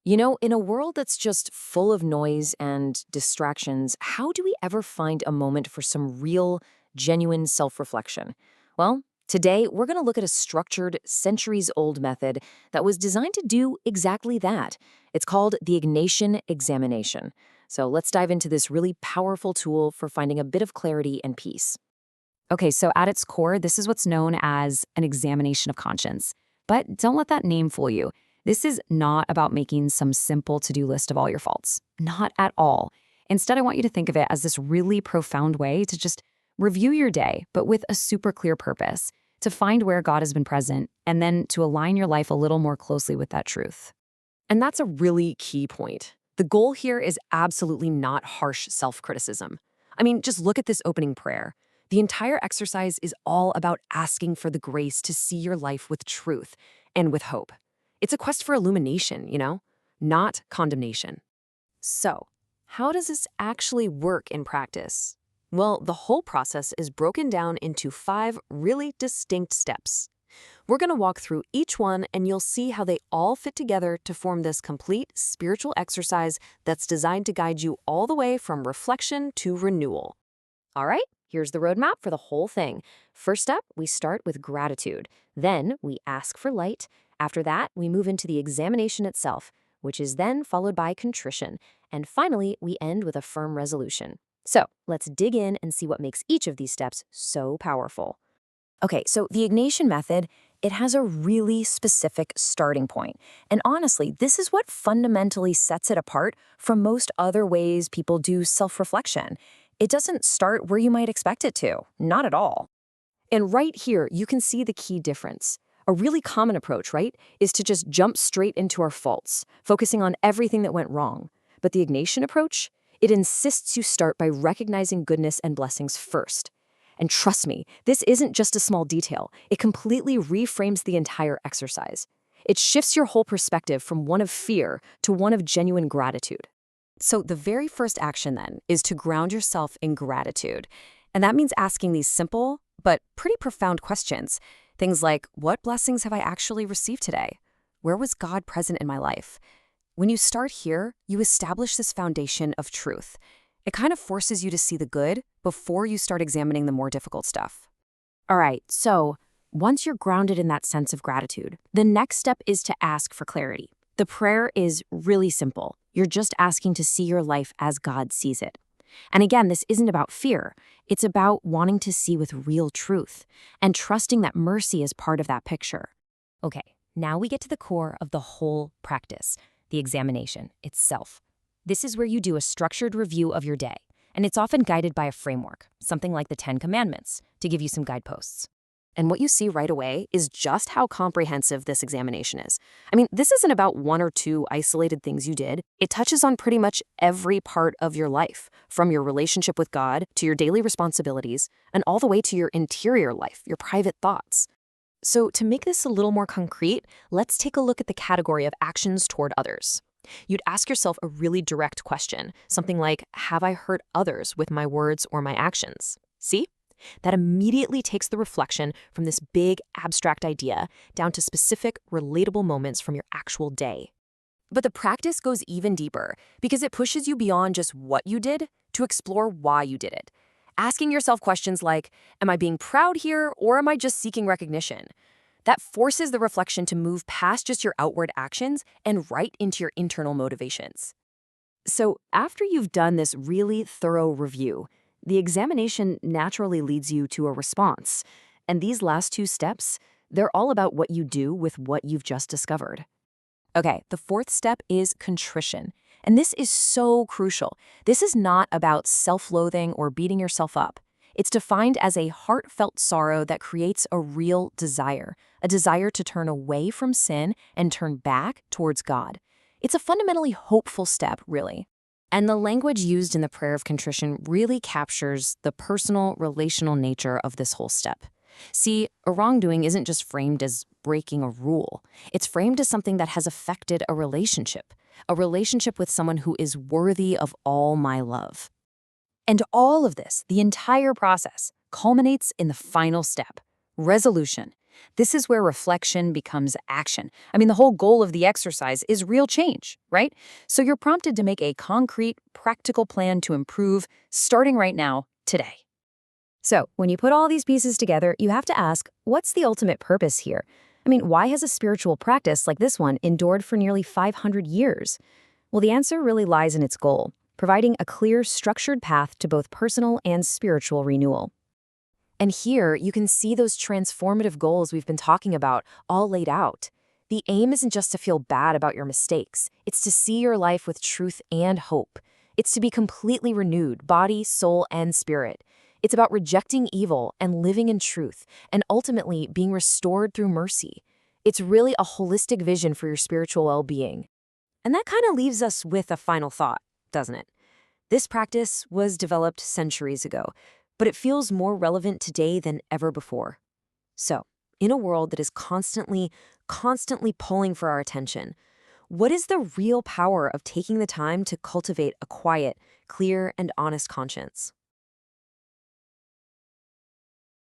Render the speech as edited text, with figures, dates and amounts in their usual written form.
You know, in a world that's just full of noise and distractions, how do we ever find a moment for some real, genuine self reflection? Well, today we're going to look at a structured, centuries old method that was designed to do exactly that. It's called the Ignatian examination. So let's dive into this really powerful tool for finding a bit of clarity and peace. Okay, so at its core, this is what's known as an examination of conscience. But don't let that name fool you. This is not about making some simple to-do list of all your faults. Not at all. Instead, I want you to think of it as this really profound way to just review your day, but with a super clear purpose, to find where God has been present, and then to align your life a little more closely with that truth. And that's a really key point. The goal here is absolutely not harsh self criticism. I mean, just look at this opening prayer. The entire exercise is all about asking for the grace to see your life with truth and with hope. It's a quest for illumination, not condemnation. So, how does this actually work in practice? Well, the whole process is broken down into 5 really distinct steps. We're going to walk through each one, and you'll see how they all fit together to form this complete spiritual exercise that's designed to guide you all the way from reflection to renewal. All right, here's the roadmap for the whole thing. First step, we start with gratitude. Then we ask for light. After that, we move into the examination itself, which is then followed by contrition. And finally, we end with a firm resolution. So let's dig in and see what makes each of these steps so powerful. Okay, so the Ignatian method, it has a really specific starting point. And honestly, this is what fundamentally sets it apart from most other ways people do self-reflection. It doesn't start where you might expect it to, not at all. And right here, you can see the key difference. A really common approach, right, is to just jump straight into our faults, focusing on everything that went wrong. But the Ignatian approach, it insists you start by recognizing goodness and blessings first. And trust me, this isn't just a small detail. It completely reframes the entire exercise. It shifts your whole perspective from one of fear to one of genuine gratitude. So the very first action then is to ground yourself in gratitude. And that means asking these simple but pretty profound questions. Things like, what blessings have I actually received today? Where was God present in my life? When you start here, you establish this foundation of truth. It kind of forces you to see the good before you start examining the more difficult stuff. All right, so once you're grounded in that sense of gratitude, the next step is to ask for clarity. The prayer is really simple. You're just asking to see your life as God sees it. And again, this isn't about fear. It's about wanting to see with real truth and trusting that mercy is part of that picture. Okay, now we get to the core of the whole practice, the examination itself. This is where you do a structured review of your day, and it's often guided by a framework, something like the 10 Commandments, to give you some guideposts. And what you see right away is just how comprehensive this examination is. I mean, this isn't about 1 or 2 isolated things you did. It touches on pretty much every part of your life, from your relationship with God to your daily responsibilities, and all the way to your interior life, your private thoughts. So to make this a little more concrete, let's take a look at the category of actions toward others. You'd ask yourself a really direct question, something like, have I hurt others with my words or my actions? See? That immediately takes the reflection from this big, abstract idea down to specific, relatable moments from your actual day. But the practice goes even deeper because it pushes you beyond just what you did to explore why you did it. Asking yourself questions like, am I being proud here or am I just seeking recognition? That forces the reflection to move past just your outward actions and right into your internal motivations. So after you've done this really thorough review, the examination naturally leads you to a response. And these last 2 steps, they're all about what you do with what you've just discovered. Okay, the 4th step is contrition. And this is so crucial. This is not about self-loathing or beating yourself up. It's defined as a heartfelt sorrow that creates a real desire, a desire to turn away from sin and turn back towards God. It's a fundamentally hopeful step, really. And the language used in the prayer of contrition really captures the personal, relational nature of this whole step. See, a wrongdoing isn't just framed as breaking a rule. It's framed as something that has affected a relationship with someone who is worthy of all my love. And all of this, the entire process, culminates in the final step, resolution. This is where reflection becomes action. I mean, the whole goal of the exercise is real change, right? So you're prompted to make a concrete, practical plan to improve, starting right now, today. So, when you put all these pieces together, you have to ask, what's the ultimate purpose here? I mean, why has a spiritual practice like this one endured for nearly 500 years? Well, the answer really lies in its goal, providing a clear, structured path to both personal and spiritual renewal. And here, you can see those transformative goals we've been talking about all laid out. The aim isn't just to feel bad about your mistakes. It's to see your life with truth and hope. It's to be completely renewed, body, soul, and spirit. It's about rejecting evil and living in truth, and ultimately being restored through mercy. It's really a holistic vision for your spiritual well-being. And that kind of leaves us with a final thought, doesn't it? This practice was developed centuries ago, but it feels more relevant today than ever before. So, in a world that is constantly pulling for our attention, what is the real power of taking the time to cultivate a quiet, clear, and honest conscience?